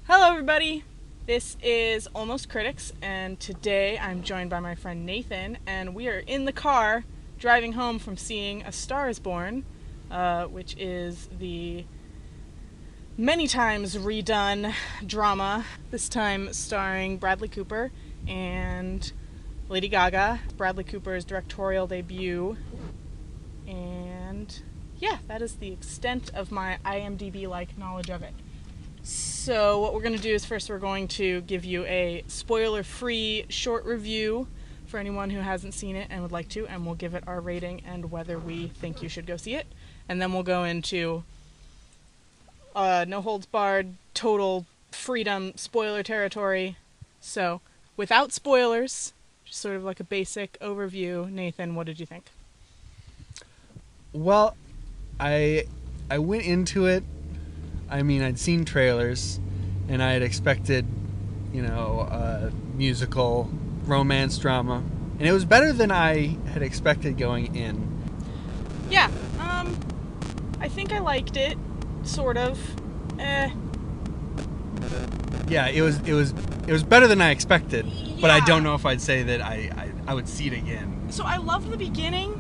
Hello, everybody. This is Almost Critics, and today I'm joined by my friend Nathan, and we are in the car driving home from seeing A Star is Born, which is the many times redone drama, this time starring Bradley Cooper and Lady Gaga. Bradley Cooper's directorial debut, and yeah, that is the extent of my IMDb-like knowledge of it. So what we're going to do is first we're going to give you a spoiler-free short review for anyone who hasn't seen it and would like to, and we'll give it our rating and whether we think you should go see it. And then we'll go into no holds barred, total freedom spoiler territory. So without spoilers, just sort of like a basic overview. Nathan, what did you think? Well, I went into it. I mean, I'd seen trailers, and I had expected, a musical romance drama, and it was better than I had expected going in. Yeah, I think I liked it, sort of. Yeah, it was better than I expected, but I Yeah. don't know if I'd say that I would see it again. So I loved the beginning.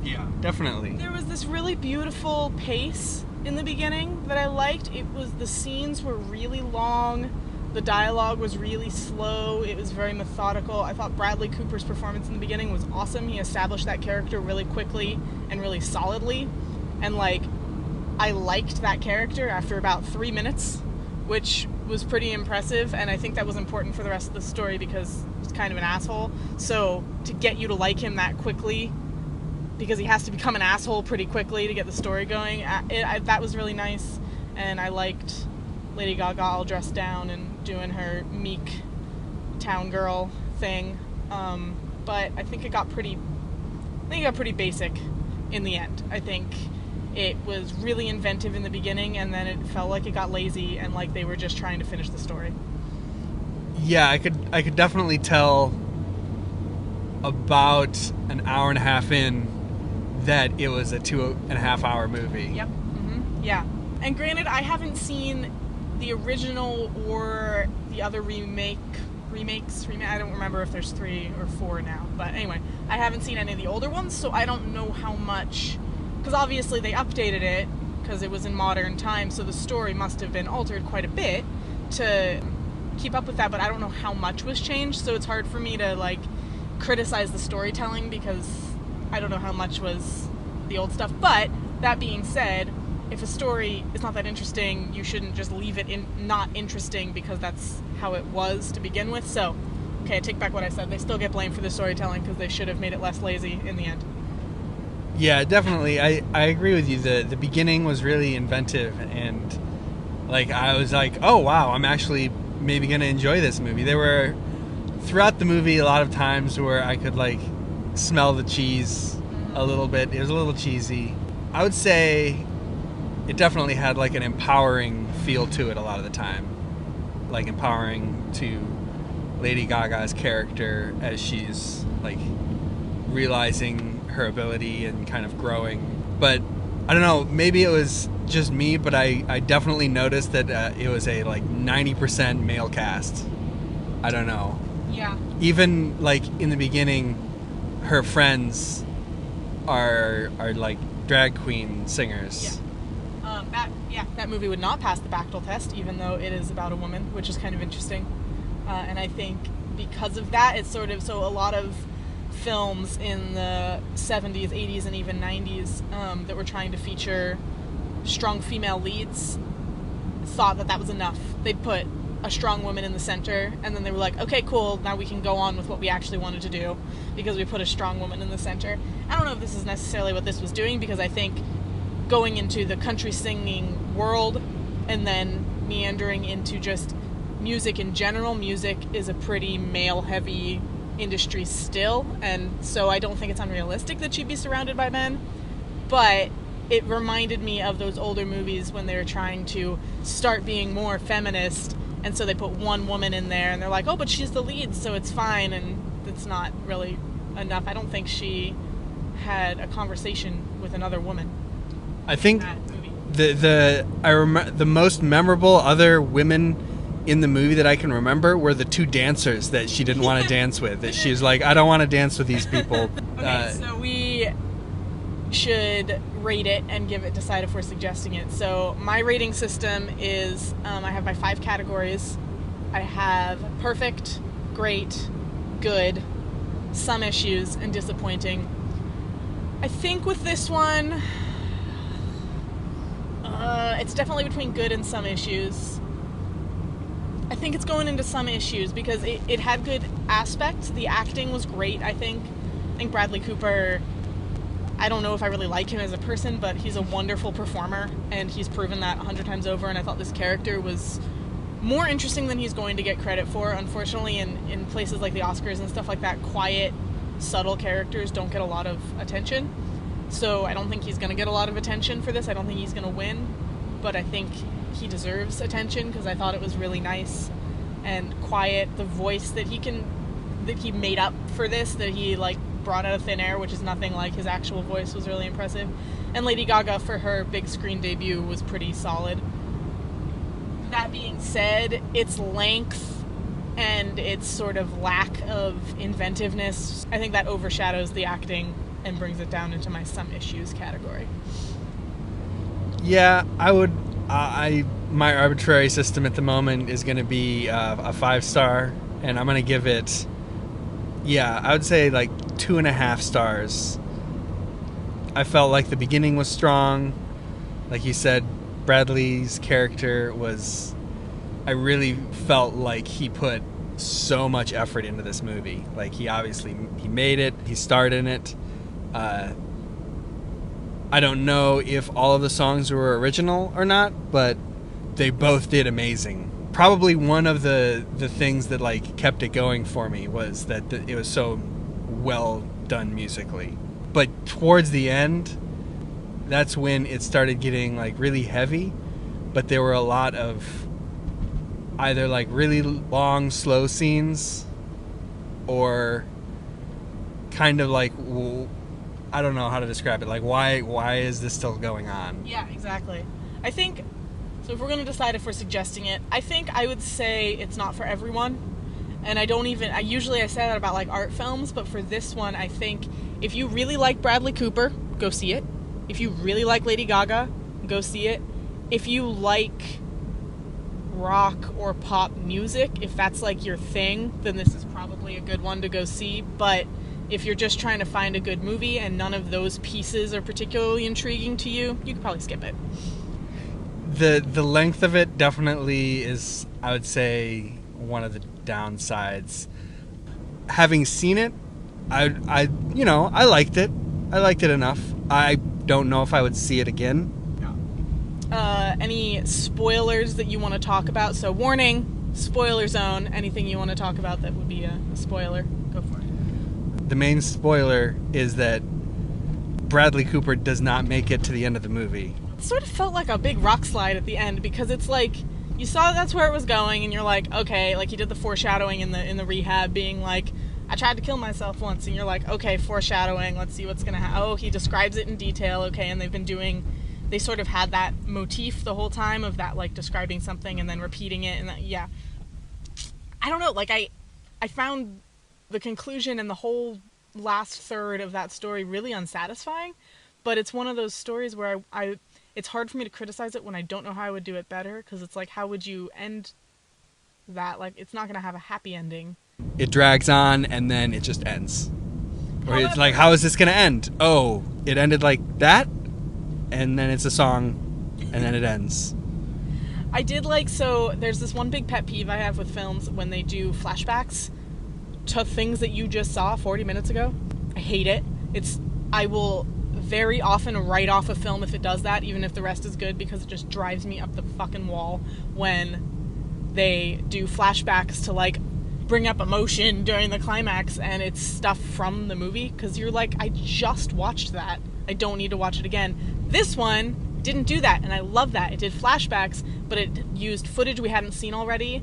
Yeah, definitely. There was this really beautiful pace in the beginning that I liked. The scenes were really long. The dialogue was really slow. It was very methodical. I thought Bradley Cooper's performance in the beginning was awesome. He established that character really quickly and really solidly. And I liked that character after about 3 minutes, which was pretty impressive, and I think that was important for the rest of the story because he's kind of an asshole. So to get you to like him that quickly, because he has to become an asshole pretty quickly to get the story going, that was really nice. And I liked Lady Gaga all dressed down and doing her meek town girl thing. But I think it got pretty basic in the end. I think it was really inventive in the beginning, and then it felt like it got lazy and like they were just trying to finish the story. Yeah, I could definitely tell about an hour and a half in that it was a 2.5 hour movie. Yep. Mm-hmm. Yeah. And granted, I haven't seen the original or the other remakes. I don't remember if there's 3 or 4 now. But anyway, I haven't seen any of the older ones, so I don't know how much. Because obviously they updated it because it was in modern times, so the story must have been altered quite a bit to keep up with that. But I don't know how much was changed, so it's hard for me to criticize the storytelling because I don't know how much was the old stuff. But that being said, if a story is not that interesting, you shouldn't just leave it not interesting because that's how it was to begin with. So, okay, I take back what I said. They still get blamed for the storytelling because they should have made it less lazy in the end. Yeah, definitely. I agree with you. The beginning was really inventive, and I was like, oh wow, I'm actually maybe gonna enjoy this movie. There were throughout the movie a lot of times where I could smell the cheese a little bit. It was a little cheesy. I would say it definitely had an empowering feel to it a lot of the time. Empowering to Lady Gaga's character as she's realizing her ability and kind of growing. But I don't know, maybe it was just me, but I definitely noticed that it was a 90% male cast. I don't know. Yeah. Even in the beginning, her friends are drag queen singers. Yeah. That movie would not pass the Bechdel test, even though it is about a woman, which is kind of interesting. And I think because of that, it's sort of so a lot of films in the 70s, 80s, and even 90s that were trying to feature strong female leads thought that was enough. They'd put a strong woman in the center, and then they were like, okay, cool, now we can go on with what we actually wanted to do because we put a strong woman in the center. I don't know if this is necessarily what this was doing, because I think going into the country singing world and then meandering into just music in general, music is a pretty male-heavy industry still, and so I don't think it's unrealistic that she'd be surrounded by men, but it reminded me of those older movies when they were trying to start being more feminist, and so they put one woman in there and they're like, oh, but she's the lead, so it's fine, and it's not really enough. I don't think she had a conversation with another woman. I think in that movie. The most memorable other women in the movie that I can remember were the two dancers that she didn't want to dance with. That she's like, I don't want to dance with these people. Okay, so we should rate it and decide if we're suggesting it. So my rating system is I have my 5 categories. I have perfect, great, good, some issues, and disappointing. I think with this one, it's definitely between good and some issues. I think it's going into some issues because it had good aspects. The acting was great, I think. I think Bradley Cooper, I don't know if I really like him as a person, but he's a wonderful performer, and he's proven that 100 times over, and I thought this character was more interesting than he's going to get credit for. Unfortunately, in places like the Oscars and stuff like that, quiet, subtle characters don't get a lot of attention. So I don't think he's going to get a lot of attention for this. I don't think he's going to win, but I think he deserves attention because I thought it was really nice and quiet. The voice that he made up for this, that he like brought out of thin air, which is nothing like his actual voice, was really impressive. And Lady Gaga, for her big screen debut, was pretty solid. That being said, its length and its sort of lack of inventiveness, I think that overshadows the acting and brings it down into my some issues category. Yeah, I would. My arbitrary system at the moment is going to be a 5-star, and I'm going to give it. Yeah, I would say like 2.5 stars. I felt like the beginning was strong. Like you said, Bradley's character was. I really felt like he put so much effort into this movie. Like he made it. He starred in it. I don't know if all of the songs were original or not, but they both did amazing. Probably one of the things that like kept it going for me was that it was so well done musically. But towards the end, that's when it started getting like really heavy, but there were a lot of either like really long slow scenes or kind of like I don't know how to describe it. Like, why is this still going on? Yeah, exactly. I think, so if we're going to decide if we're suggesting it, I think I would say it's not for everyone. And I usually say that about like art films, but for this one, I think if you really like Bradley Cooper, go see it. If you really like Lady Gaga, go see it. If you like rock or pop music, if that's like your thing, then this is probably a good one to go see. But if you're just trying to find a good movie and none of those pieces are particularly intriguing to you, you could probably skip it. The length of it definitely is, I would say, one of the downsides. Having seen it, I liked it. I liked it enough. I don't know if I would see it again. Any spoilers that you want to talk about? So warning, spoiler zone. Anything you want to talk about that would be a spoiler, go for it. The main spoiler is that Bradley Cooper does not make it to the end of the movie. It sort of felt like a big rock slide at the end, because it's like you saw that's where it was going and you're like, okay, like he did the foreshadowing in the rehab being like, I tried to kill myself once, and you're like, okay, foreshadowing, let's see what's gonna happen. Oh, he describes it in detail, okay, and they sort of had that motif the whole time of that, like, describing something and then repeating it, and that, yeah. I don't know, like, I found the conclusion and the whole last third of that story really unsatisfying, but it's one of those stories where it's hard for me to criticize it when I don't know how I would do it better, because it's like, how would you end that? Like, it's not gonna have a happy ending. It drags on and then it just ends. Or it's like, how is this gonna end? Oh, it ended like that? And then it's a song, and then it ends. I did like, so there's this one big pet peeve I have with films when they do flashbacks to things that you just saw 40 minutes ago. I hate it. I will very often write off a film if it does that, even if the rest is good, because it just drives me up the fucking wall when they do flashbacks to, like, bring up emotion during the climax and it's stuff from the movie, because you're like, I just watched that. I don't need to watch it again. This one didn't do that, and I love that. It did flashbacks, but it used footage we hadn't seen already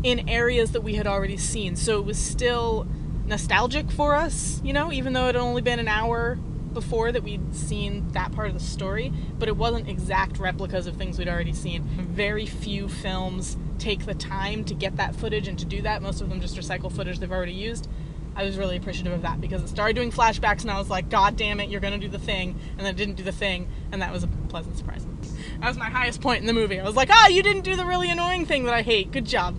in areas that we had already seen. So it was still nostalgic for us, you know, even though it had only been an hour before that we'd seen that part of the story, but it wasn't exact replicas of things we'd already seen. Very few films take the time to get that footage and to do that. Most of them just recycle footage they've already used. I was really appreciative of that because it started doing flashbacks and I was like, God damn it, you're going to do the thing. And then it didn't do the thing, and that was a pleasant surprise. That was my highest point in the movie. I was like, you didn't do the really annoying thing that I hate. Good job.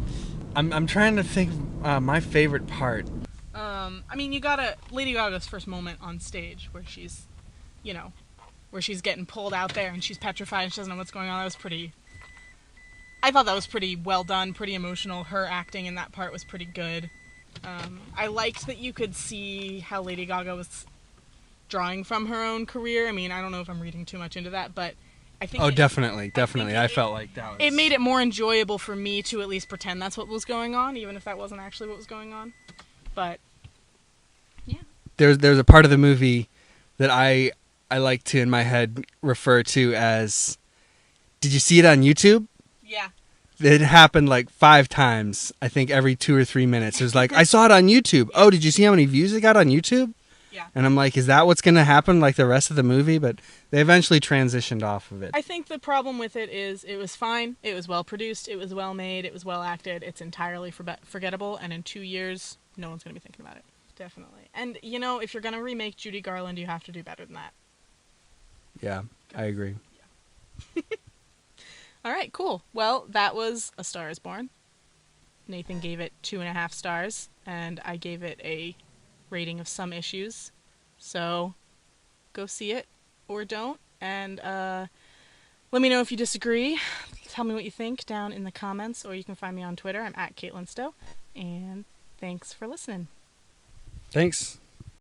I'm trying to think my favorite part. I mean, you got Lady Gaga's first moment on stage where she's, where she's getting pulled out there and she's petrified and she doesn't know what's going on. I thought that was pretty well done, pretty emotional. Her acting in that part was pretty good. I liked that you could see how Lady Gaga was drawing from her own career. I mean, I don't know if I'm reading too much into that, but I think definitely. I felt like that was... It made it more enjoyable for me to at least pretend that's what was going on, even if that wasn't actually what was going on. But, yeah. There's a part of the movie that I like to, in my head, refer to as... Did you see it on YouTube? Yeah. It happened like 5 times, I think, every 2 or 3 minutes. It was like, I saw it on YouTube. Oh, did you see how many views it got on YouTube? Yeah. And I'm like, is that what's going to happen like the rest of the movie? But they eventually transitioned off of it. I think the problem with it is it was fine. It was well produced. It was well made. It was well acted. It's entirely forgettable. And in 2 years, no one's going to be thinking about it. Definitely. And, if you're going to remake Judy Garland, you have to do better than that. Yeah, I agree. Yeah. All right, cool. Well, that was A Star is Born. Nathan gave it 2.5 stars, and I gave it a rating of some issues. So go see it or don't, and let me know if you disagree. Tell me what you think down in the comments, or you can find me on Twitter. I'm at Caitlin Stowe, and thanks for listening. Thanks.